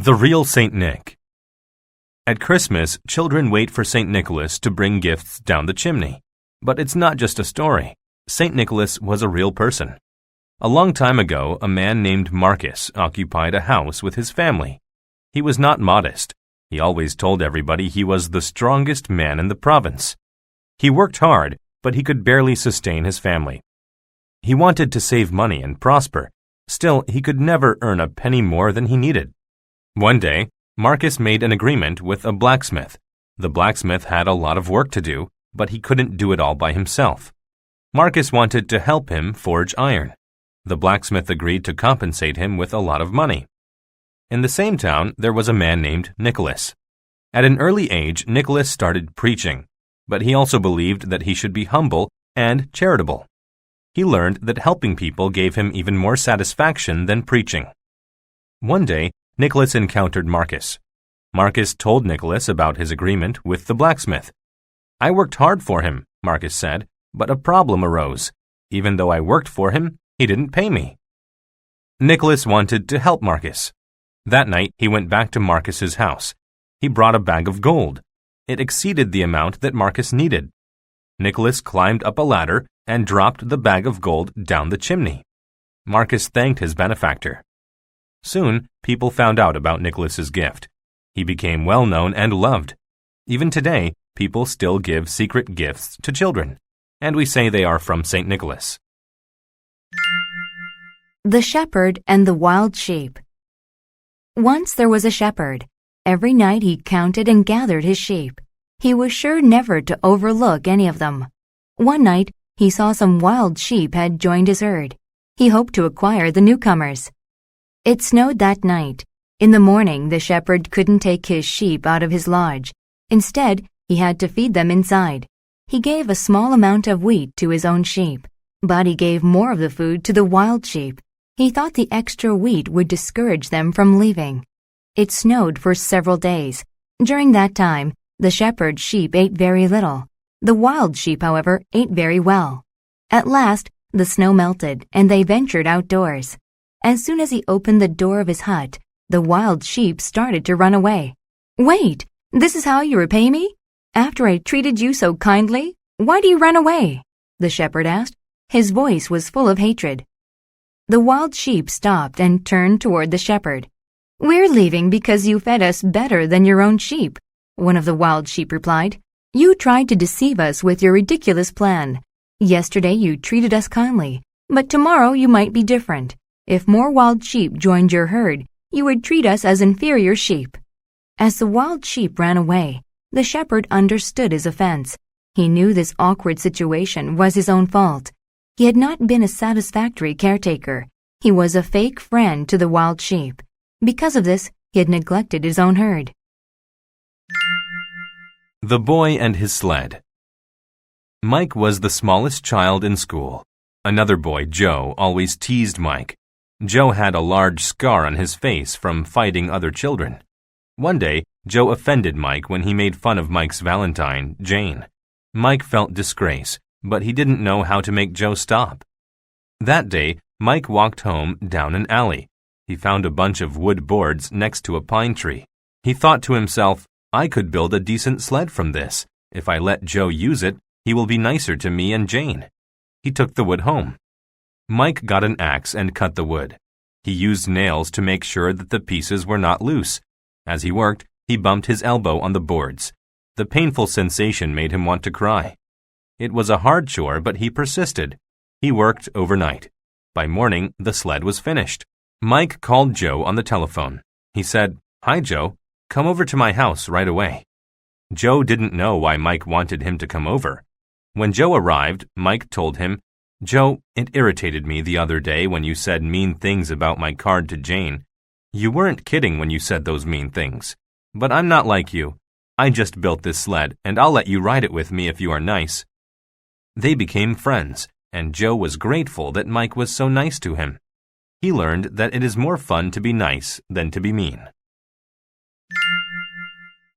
The real Saint Nick. At Christmas, children wait for Saint Nicholas to bring gifts down the chimney. But it's not just a story. Saint Nicholas was a real person. A long time ago, a man named Marcus occupied a house with his family. He was not modest. He always told everybody he was the strongest man in the province. He worked hard, but he could barely sustain his family. He wanted to save money and prosper. Still, he could never earn a penny more than he needed. One day, Marcus made an agreement with a blacksmith. The blacksmith had a lot of work to do, but he couldn't do it all by himself. Marcus wanted to help him forge iron. The blacksmith agreed to compensate him with a lot of money. In the same town, there was a man named Nicholas. At an early age, Nicholas started preaching, but he also believed that he should be humble and charitable. He learned that helping people gave him even more satisfaction than preaching. One day, Nicholas encountered Marcus. Marcus told Nicholas about his agreement with the blacksmith. "I worked hard for him," Marcus said, "but a problem arose. Even though I worked for him, he didn't pay me." Nicholas wanted to help Marcus. That night, he went back to Marcus's house. He brought a bag of gold. It exceeded the amount that Marcus needed. Nicholas climbed up a ladder and dropped the bag of gold down the chimney. Marcus thanked his benefactor. Soon, people found out about Nicholas's gift. He became well known and loved. Even today, people still give secret gifts to children, and we say they are from Saint Nicholas. The Shepherd and the Wild Sheep. Once there was a shepherd. Every night he counted and gathered his sheep. He was sure never to overlook any of them. One night, he saw some wild sheep had joined his herd. He hoped to acquire the newcomers. It snowed that night. In the morning, the shepherd couldn't take his sheep out of his lodge. Instead, he had to feed them inside. He gave a small amount of wheat to his own sheep, but he gave more of the food to the wild sheep. He thought the extra wheat would discourage them from leaving. It snowed for several days. During that time, the shepherd's sheep ate very little. The wild sheep, however, ate very well. At last, the snow melted, and they ventured outdoors. As soon as he opened the door of his hut, the wild sheep started to run away. "Wait! This is how you repay me? After I treated you so kindly? Why do you run away?" the shepherd asked. His voice was full of hatred. The wild sheep stopped and turned toward the shepherd. "We're leaving because you fed us better than your own sheep," one of the wild sheep replied. "You tried to deceive us with your ridiculous plan. Yesterday you treated us kindly, but tomorrow you might be different. If more wild sheep joined your herd, you would treat us as inferior sheep." As the wild sheep ran away, the shepherd understood his offense. He knew this awkward situation was his own fault. He had not been a satisfactory caretaker. He was a fake friend to the wild sheep. Because of this, he had neglected his own herd. The Boy and His Sled. Mike was the smallest child in school. Another boy, Joe, always teased Mike. Joe had a large scar on his face from fighting other children. One day, Joe offended Mike when he made fun of Mike's Valentine, Jane. Mike felt disgrace, but he didn't know how to make Joe stop. That day, Mike walked home down an alley. He found a bunch of wood boards next to a pine tree. He thought to himself, "I could build a decent sled from this. If I let Joe use it, he will be nicer to me and Jane." He took the wood home. Mike got an axe and cut the wood. He used nails to make sure that the pieces were not loose. As he worked, he bumped his elbow on the boards. The painful sensation made him want to cry. It was a hard chore, but he persisted. He worked overnight. By morning, the sled was finished. Mike called Joe on the telephone. He said, "Hi, Joe. Come over to my house right away." Joe didn't know why Mike wanted him to come over. When Joe arrived, Mike told him, "Joe, it irritated me the other day when you said mean things about my card to Jane. You weren't kidding when you said those mean things. But I'm not like you. I just built this sled, and I'll let you ride it with me if you are nice." They became friends, and Joe was grateful that Mike was so nice to him. He learned that it is more fun to be nice than to be mean.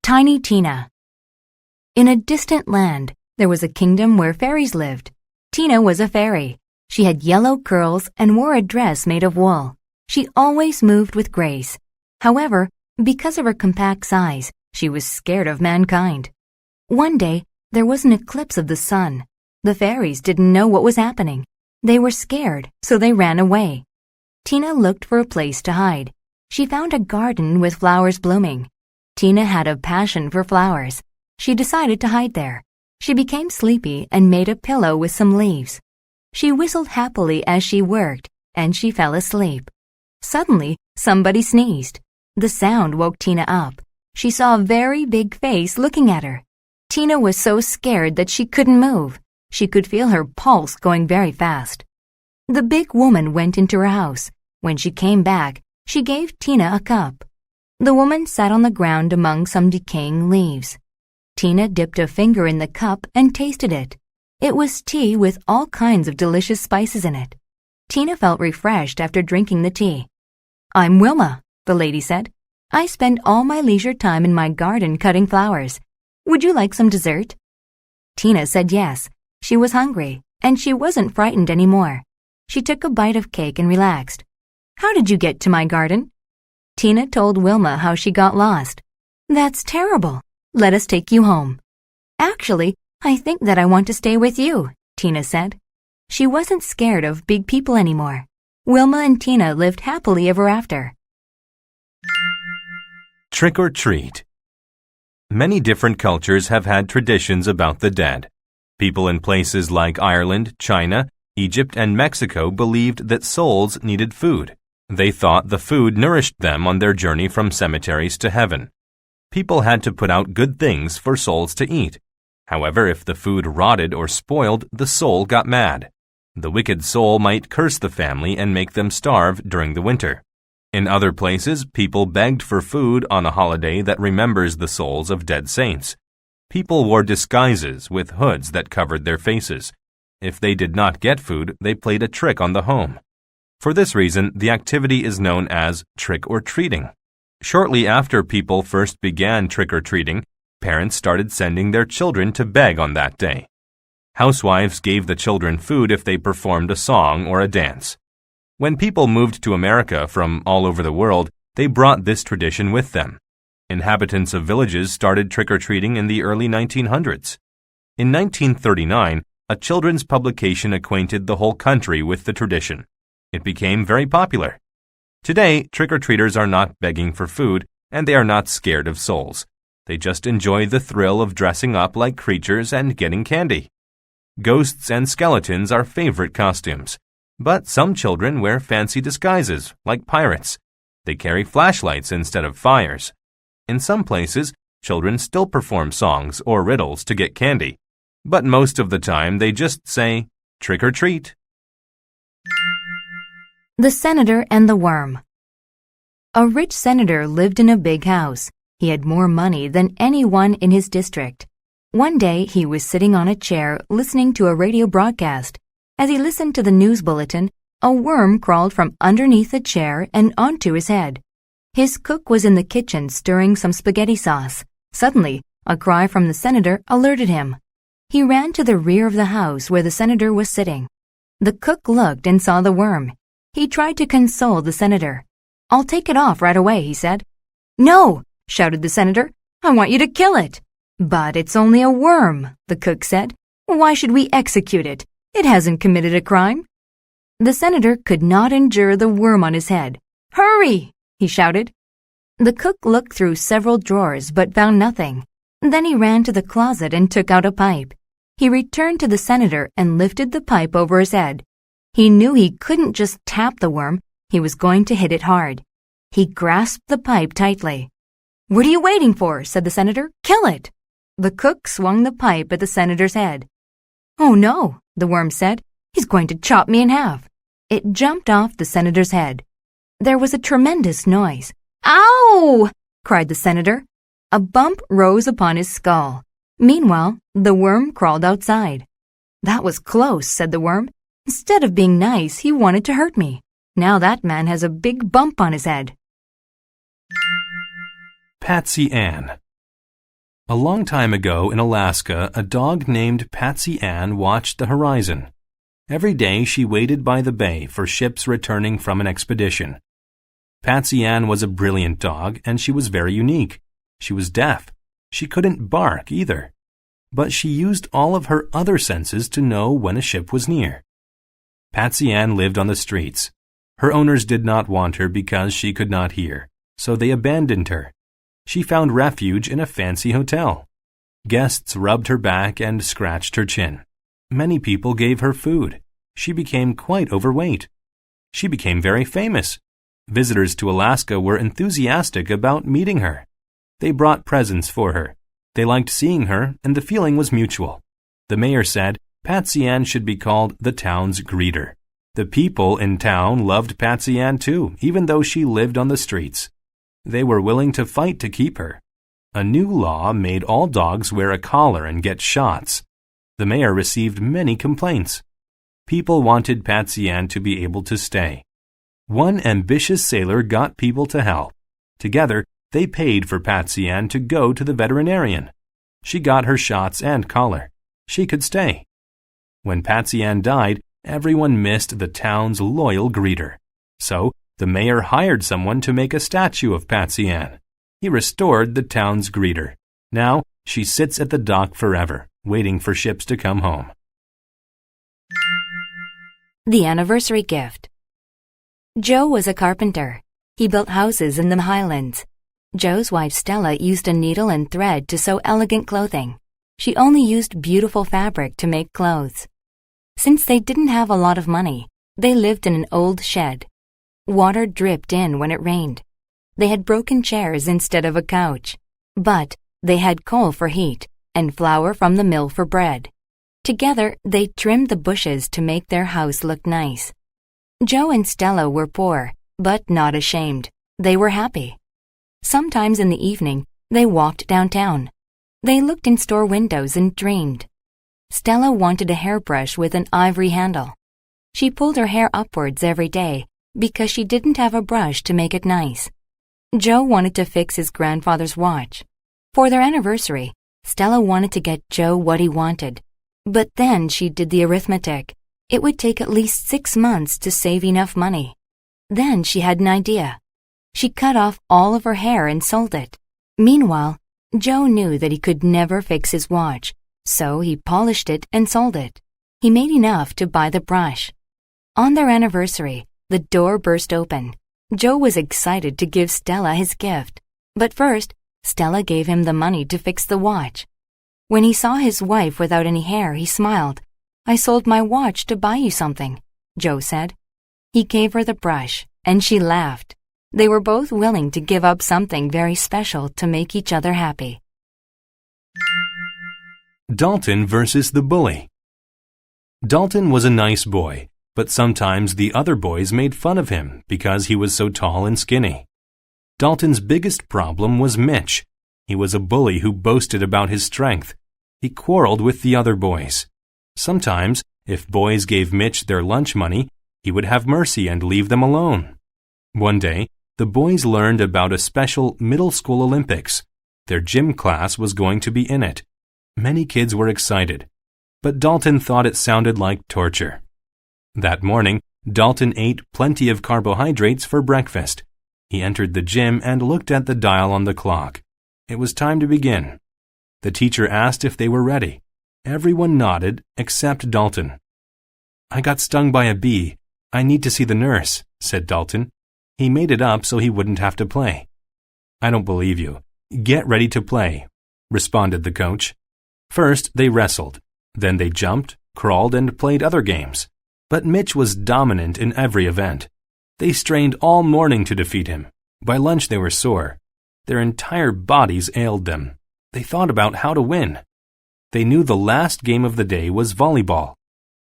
Tiny Tina. In a distant land, there was a kingdom where fairies lived. Tina was a fairy. She had yellow curls and wore a dress made of wool. She always moved with grace. However, Because of her compact size, she was scared of mankind. One day, there was an eclipse of the sun. The fairies didn't know what was happening. They were scared, so they ran away. Tina looked for a place to hide. She found a garden with flowers blooming. Tina had a passion for flowers. She decided to hide there. She became sleepy and made a pillow with some leaves. She whistled happily as she worked, and she fell asleep. Suddenly, somebody sneezed. The sound woke Tina up. She saw a very big face looking at her. Tina was so scared that she couldn't move. She could feel her pulse going very fast. The big woman went into her house. When she came back, she gave Tina a cup. The woman sat on the ground among some decaying leaves. Tina dipped a finger in the cup and tasted it. It was tea with all kinds of delicious spices in it. Tina felt refreshed after drinking the tea. "I'm Wilma," the lady said. "I spend all my leisure time in my garden cutting flowers. Would you like some dessert?" Tina said yes. She was hungry, and she wasn't frightened anymore. She took a bite of cake and relaxed. "How did you get to my garden?" Tina told Wilma how she got lost. "That's terrible. Let us take you home." "Actually, I think that I want to stay with you," Tina said. She wasn't scared of big people anymore. Wilma and Tina lived happily ever after. Trick or treat. Many different cultures have had traditions about the dead. People in places like Ireland, China, Egypt, and Mexico believed that souls needed food. They thought the food nourished them on their journey from cemeteries to heaven. People had to put out good things for souls to eat. However, if the food rotted or spoiled, the soul got mad. The wicked soul might curse the family and make them starve during the winter. In other places, people begged for food on a holiday that remembers the souls of dead saints. People wore disguises with hoods that covered their faces. If they did not get food, they played a trick on the home. For this reason, the activity is known as trick or treating. Shortly after people first began trick or treating, parents started sending their children to beg on that day. Housewives gave the children food if they performed a song or a dance. When people moved to America from all over the world, they brought this tradition with them. Inhabitants of villages started trick-or-treating in the early 1900s. In 1939, a children's publication acquainted the whole country with the tradition. It became very popular. Today, trick-or-treaters are not begging for food, and they are not scared of souls. They just enjoy the thrill of dressing up like creatures and getting candy. Ghosts and skeletons are favorite costumes. But some children wear fancy disguises, like pirates. They carry flashlights instead of fires. In some places, children still perform songs or riddles to get candy. But most of the time, they just say, "Trick or treat." The Senator and the Worm. A rich senator lived in a big house. He had more money than anyone in his district. One day, he was sitting on a chair listening to a radio broadcast. As he listened to the news bulletin, a worm crawled from underneath the chair and onto his head. His cook was in the kitchen stirring some spaghetti sauce. Suddenly, a cry from the senator alerted him. He ran to the rear of the house where the senator was sitting. The cook looked and saw the worm. He tried to console the senator. "I'll take it off right away," he said. "No!" shouted the senator. "I want you to kill it." "But it's only a worm," the cook said. "Why should we execute it? It hasn't committed a crime." The senator could not endure the worm on his head. "Hurry!" he shouted. The cook looked through several drawers but found nothing. Then he ran to the closet and took out a pipe. He returned to the senator and lifted the pipe over his head. He knew he couldn't just tap the worm. He was going to hit it hard. He grasped the pipe tightly. "What are you waiting for?" said the senator. "Kill it!" The cook swung the pipe at the senator's head. "Oh no," the worm said. "He's going to chop me in half." It jumped off the senator's head. There was a tremendous noise. "Ow!" cried the senator. A bump rose upon his skull. Meanwhile, the worm crawled outside. "That was close," said the worm. "Instead of being nice, he wanted to hurt me. Now that man has a big bump on his head." Patsy Ann. A long time ago in Alaska, a dog named Patsy Ann watched the horizon. Every day she waited by the bay for ships returning from an expedition. Patsy Ann was a brilliant dog, and she was very unique. She was deaf. She couldn't bark either. But she used all of her other senses to know when a ship was near. Patsy Ann lived on the streets. Her owners did not want her because she could not hear, so they abandoned her. She found refuge in a fancy hotel. Guests rubbed her back and scratched her chin. Many people gave her food. She became quite overweight. She became very famous. Visitors to Alaska were enthusiastic about meeting her. They brought presents for her. They liked seeing her, and the feeling was mutual. The mayor said Patsy Ann should be called the town's greeter. The people in town loved Patsy Ann too, even though she lived on the streets. They were willing to fight to keep her. A new law made all dogs wear a collar and get shots. The mayor received many complaints. People wanted Patsy Ann to be able to stay. One ambitious sailor got people to help. Together, they paid for Patsy Ann to go to the veterinarian. She got her shots and collar. She could stay. When Patsy Ann died, everyone missed the town's loyal greeter. So, the mayor hired someone to make a statue of Patsy Ann. He restored the town's greeter. Now, she sits at the dock forever, waiting for ships to come home. The anniversary gift. Joe was a carpenter. He built houses in the Highlands. Joe's wife Stella used a needle and thread to sew elegant clothing. She only used beautiful fabric to make clothes. Since they didn't have a lot of money, they lived in an old shed. Water dripped in when it rained. They had broken chairs instead of a couch. But they had coal for heat and flour from the mill for bread. Together, they trimmed the bushes to make their house look nice. Joe and Stella were poor, but not ashamed. They were happy. Sometimes in the evening, they walked downtown. They looked in store windows and dreamed. Stella wanted a hairbrush with an ivory handle. She pulled her hair upwards every day because she didn't have a brush to make it nice. Joe wanted to fix his grandfather's watch. For their anniversary, Stella wanted to get Joe what he wanted. But then she did the arithmetic. It would take at least 6 months to save enough money. Then she had an idea. She cut off all of her hair and sold it. Meanwhile, Joe knew that he could never fix his watch, so he polished it and sold it. He made enough to buy the brush. On their anniversary, the door burst open. Joe was excited to give Stella his gift. But first, Stella gave him the money to fix the watch. When he saw his wife without any hair, he smiled. "I sold my watch to buy you something," Joe said. He gave her the brush, and she laughed. They were both willing to give up something very special to make each other happy. Dalton versus the bully. Dalton was a nice boy, but sometimes the other boys made fun of him because he was so tall and skinny. Dalton's biggest problem was Mitch. He was a bully who boasted about his strength. He quarreled with the other boys. Sometimes, if boys gave Mitch their lunch money, he would have mercy and leave them alone. One day, the boys learned about a special middle school Olympics. Their gym class was going to be in it. Many kids were excited, but Dalton thought it sounded like torture. That morning, Dalton ate plenty of carbohydrates for breakfast. He entered the gym and looked at the dial on the clock. It was time to begin. The teacher asked if they were ready. Everyone nodded except Dalton. "I got stung by a bee. I need to see the nurse," said Dalton. He made it up so he wouldn't have to play. "I don't believe you. Get ready to play," responded the coach. First, they wrestled. Then they jumped, crawled, and played other games. But Mitch was dominant in every event. They strained all morning to defeat him. By lunch they were sore. Their entire bodies ailed them. They thought about how to win. They knew the last game of the day was volleyball.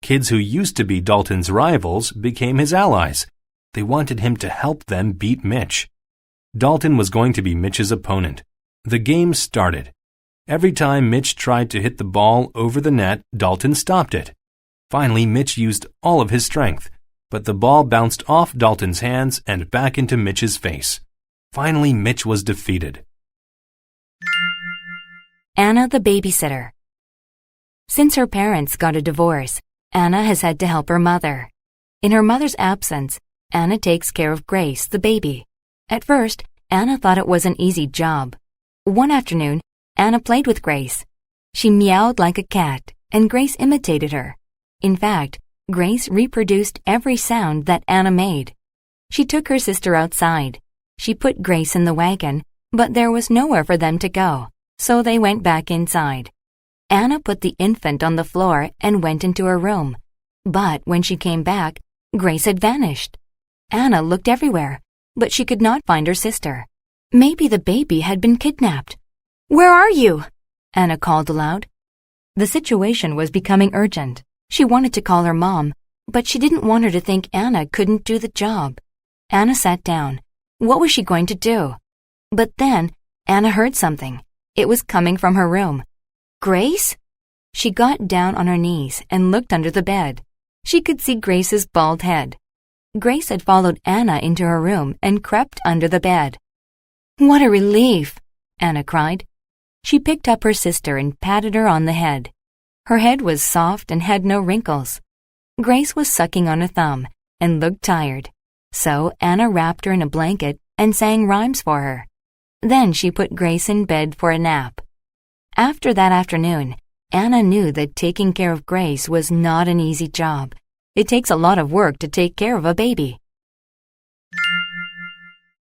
Kids who used to be Dalton's rivals became his allies. They wanted him to help them beat Mitch. Dalton was going to be Mitch's opponent. The game started. Every time Mitch tried to hit the ball over the net, Dalton stopped it. Finally, Mitch used all of his strength, but the ball bounced off Dalton's hands and back into Mitch's face. Finally, Mitch was defeated. Anna the babysitter. Since her parents got a divorce, Anna has had to help her mother. In her mother's absence, Anna takes care of Grace, the baby. At first, Anna thought it was an easy job. One afternoon, Anna played with Grace. She meowed like a cat, and Grace imitated her. In fact, Grace reproduced every sound that Anna made. She took her sister outside. She put Grace in the wagon, but there was nowhere for them to go, so they went back inside. Anna put the infant on the floor and went into her room. But when she came back, Grace had vanished. Anna looked everywhere, but she could not find her sister. Maybe the baby had been kidnapped. "Where are you?" Anna called aloud. The situation was becoming urgent. She wanted to call her mom, but she didn't want her to think Anna couldn't do the job. Anna sat down. What was she going to do? But then Anna heard something. It was coming from her room. "Grace?" She got down on her knees and looked under the bed. She could see Grace's bald head. Grace had followed Anna into her room and crept under the bed. "What a relief!" Anna cried. She picked up her sister and patted her on the head. Her head was soft and had no wrinkles. Grace was sucking on a thumb and looked tired, so Anna wrapped her in a blanket and sang rhymes for her. Then she put Grace in bed for a nap. After that afternoon, Anna knew that taking care of Grace was not an easy job. It takes a lot of work to take care of a baby.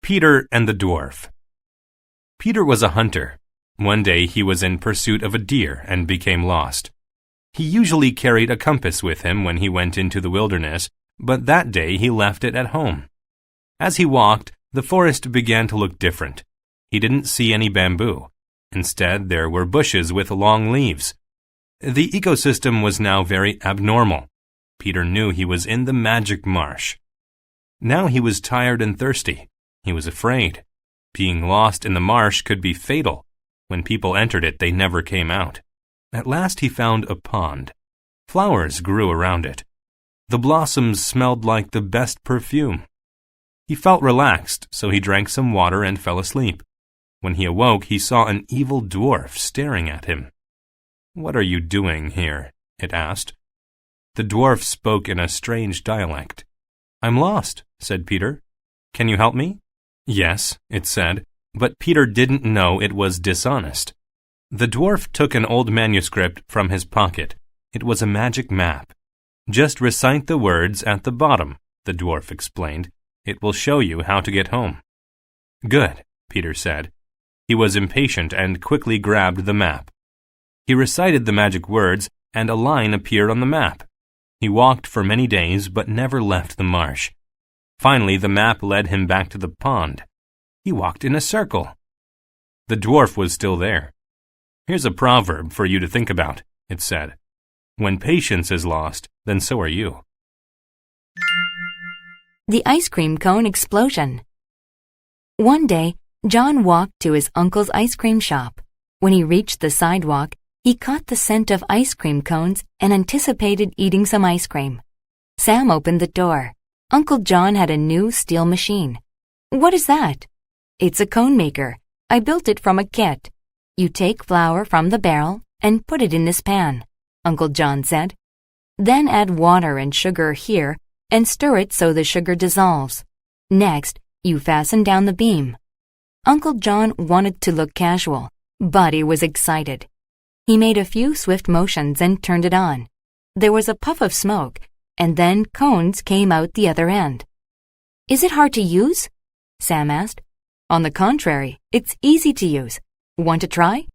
Peter and the Dwarf. Peter was a hunter. One day he was in pursuit of a deer and became lost. He usually carried a compass with him when he went into the wilderness, but that day he left it at home. As he walked, the forest began to look different. He didn't see any bamboo. Instead, there were bushes with long leaves. The ecosystem was now very abnormal. Peter knew he was in the magic marsh. Now he was tired and thirsty. He was afraid. Being lost in the marsh could be fatal. When people entered it, they never came out. At last he found a pond. Flowers grew around it. The blossoms smelled like the best perfume. He felt relaxed, so he drank some water and fell asleep. When he awoke, he saw an evil dwarf staring at him. "What are you doing here?" it asked. The dwarf spoke in a strange dialect. "I'm lost," said Peter. "Can you help me?" "Yes," it said, but Peter didn't know it was dishonest. The dwarf took an old manuscript from his pocket. It was a magic map. "Just recite the words at the bottom," the dwarf explained. "It will show you how to get home." "Good," Peter said. He was impatient and quickly grabbed the map. He recited the magic words, and a line appeared on the map. He walked for many days, but never left the marsh. Finally, the map led him back to the pond. He walked in a circle. The dwarf was still there. "Here's a proverb for you to think about," it said. "When patience is lost, then so are you." The ice cream cone explosion. One day, John walked to his uncle's ice cream shop. When he reached the sidewalk, he caught the scent of ice cream cones and anticipated eating some ice cream. Sam opened the door. Uncle John had a new steel machine. "What is that?" "It's a cone maker. I built it from a kit. You take flour from the barrel and put it in this pan," Uncle John said. "Then add water and sugar here and stir it so the sugar dissolves. Next, you fasten down the beam." Uncle John wanted to look casual, but he was excited. He made a few swift motions and turned it on. There was a puff of smoke, and then cones came out the other end. "Is it hard to use?" Sam asked. "On the contrary, it's easy to use. Want to try?"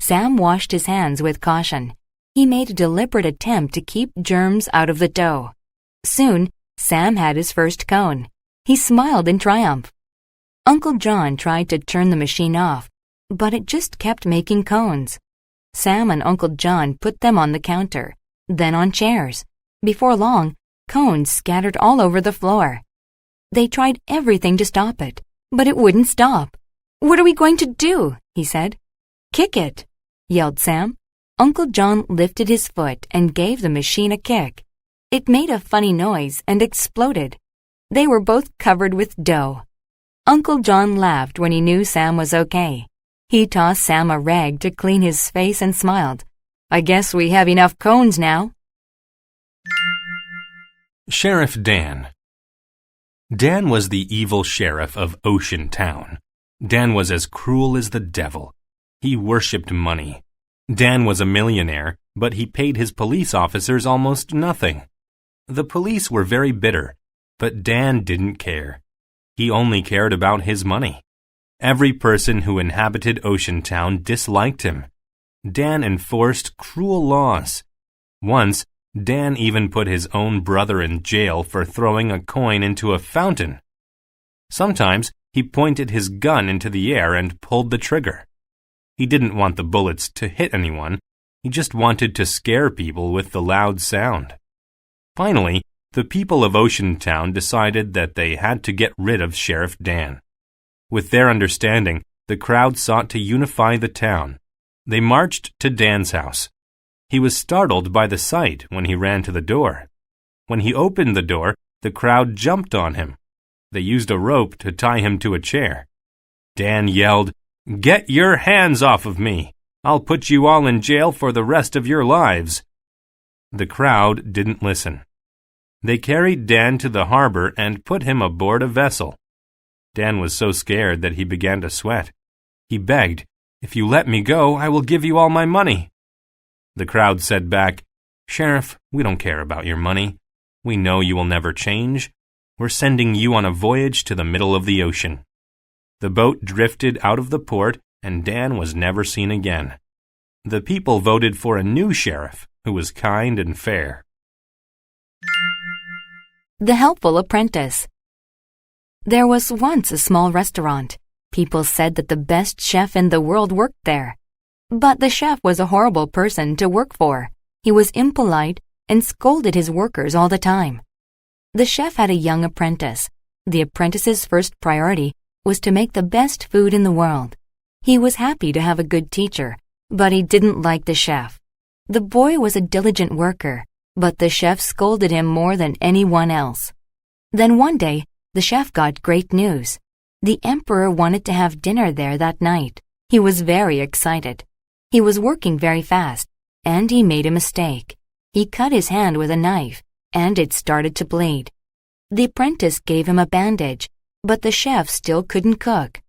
Sam washed his hands with caution. He made a deliberate attempt to keep germs out of the dough. Soon, Sam had his first cone. He smiled in triumph. Uncle John tried to turn the machine off, but it just kept making cones. Sam and Uncle John put them on the counter, then on chairs. Before long, cones scattered all over the floor. They tried everything to stop it, but it wouldn't stop. "What are we going to do?" he said. "Kick it," yelled Sam. Uncle John lifted his foot and gave the machine a kick. It made a funny noise and exploded. They were both covered with dough. Uncle John laughed when he knew Sam was okay. He tossed Sam a rag to clean his face and smiled. "I guess we have enough cones now." Sheriff Dan. Dan was the evil sheriff of Ocean Town. Dan was as cruel as the devil. He worshipped money. Dan was a millionaire, but he paid his police officers almost nothing. The police were very bitter, but Dan didn't care. He only cared about his money. Every person who inhabited Ocean Town disliked him. Dan enforced cruel laws. Once, Dan even put his own brother in jail for throwing a coin into a fountain. Sometimes he pointed his gun into the air and pulled the trigger. He didn't want the bullets to hit anyone. He just wanted to scare people with the loud sound. Finally, the people of Ocean Town decided that they had to get rid of Sheriff Dan. With their understanding, the crowd sought to unify the town. They marched to Dan's house. He was startled by the sight when he ran to the door. When he opened the door, the crowd jumped on him. They used a rope to tie him to a chair. Dan yelled, "Get your hands off of me! I'll put you all in jail for the rest of your lives." The crowd didn't listen. They carried Dan to the harbor and put him aboard a vessel. Dan was so scared that he began to sweat. He begged, "If you let me go, I will give you all my money." The crowd said back, "Sheriff, we don't care about your money. We know you will never change. We're sending you on a voyage to the middle of the ocean." The boat drifted out of the port, and Dan was never seen again. The people voted for a new sheriff who was kind and fair. The Helpful Apprentice. There was once a small restaurant. People said that the best chef in the world worked there. But the chef was a horrible person to work for. He was impolite and scolded his workers all the time. The chef had a young apprentice. The apprentice's first priority was to make the best food in the world. He was happy to have a good teacher, but he didn't like the chef. The boy was a diligent worker, but the chef scolded him more than anyone else. Then one day, the chef got great news. The emperor wanted to have dinner there that night. He was very excited. He was working very fast, and he made a mistake. He cut his hand with a knife, and it started to bleed. The apprentice gave him a bandage, but the chef still couldn't cook.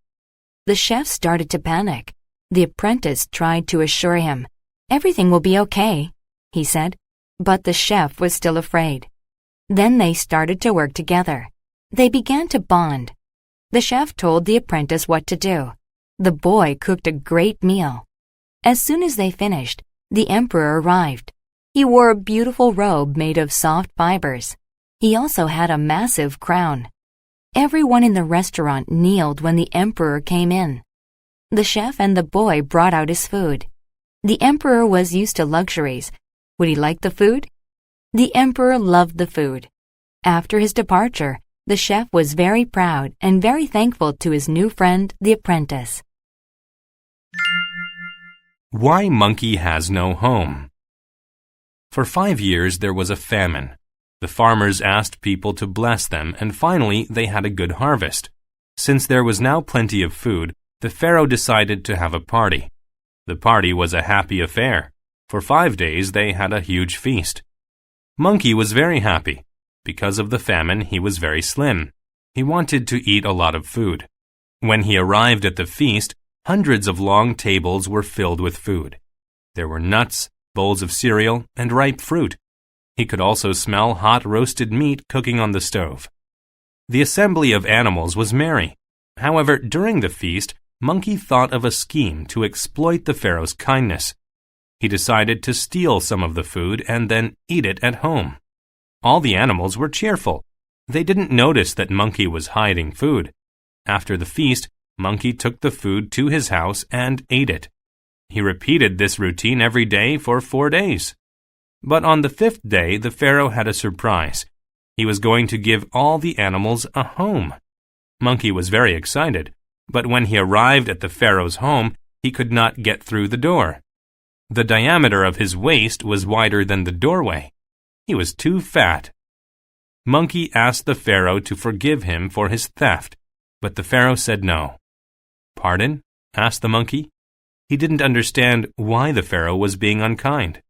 The chef started to panic. The apprentice tried to assure him, "Everything will be okay," he said, but the chef was still afraid. Then they started to work together. They began to bond. The chef told the apprentice what to do. The boy cooked a great meal. As soon as they finished, the emperor arrived. He wore a beautiful robe made of soft fibers. He also had a massive crown. Everyone in the restaurant kneeled when the emperor came in. The chef and the boy brought out his food. The emperor was used to luxuries. Would he like the food? The emperor loved the food. After his departure, the chef was very proud and very thankful to his new friend, the apprentice. Why Monkey Has No Home. For 5 years there was a famine. The farmers asked people to bless them, and finally they had a good harvest. Since there was now plenty of food, the pharaoh decided to have a party. The party was a happy affair. For 5 days they had a huge feast. Monkey was very happy. Because of the famine, he was very slim. He wanted to eat a lot of food. When he arrived at the feast, hundreds of long tables were filled with food. There were nuts, bowls of cereal, and ripe fruit. He could also smell hot roasted meat cooking on the stove. The assembly of animals was merry. However, during the feast, Monkey thought of a scheme to exploit the pharaoh's kindness. He decided to steal some of the food and then eat it at home. All the animals were cheerful. They didn't notice that Monkey was hiding food. After the feast, Monkey took the food to his house and ate it. He repeated this routine every day for 4 days. But on the 5th day, the pharaoh had a surprise. He was going to give all the animals a home. Monkey was very excited, but when he arrived at the pharaoh's home, he could not get through the door. The diameter of his waist was wider than the doorway. He was too fat. Monkey asked the pharaoh to forgive him for his theft, but the pharaoh said no. "Pardon?" asked the monkey. He didn't understand why the pharaoh was being unkind.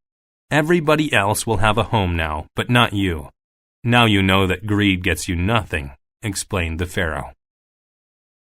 "Everybody else will have a home now, but not you. Now you know that greed gets you nothing," explained the Pharaoh.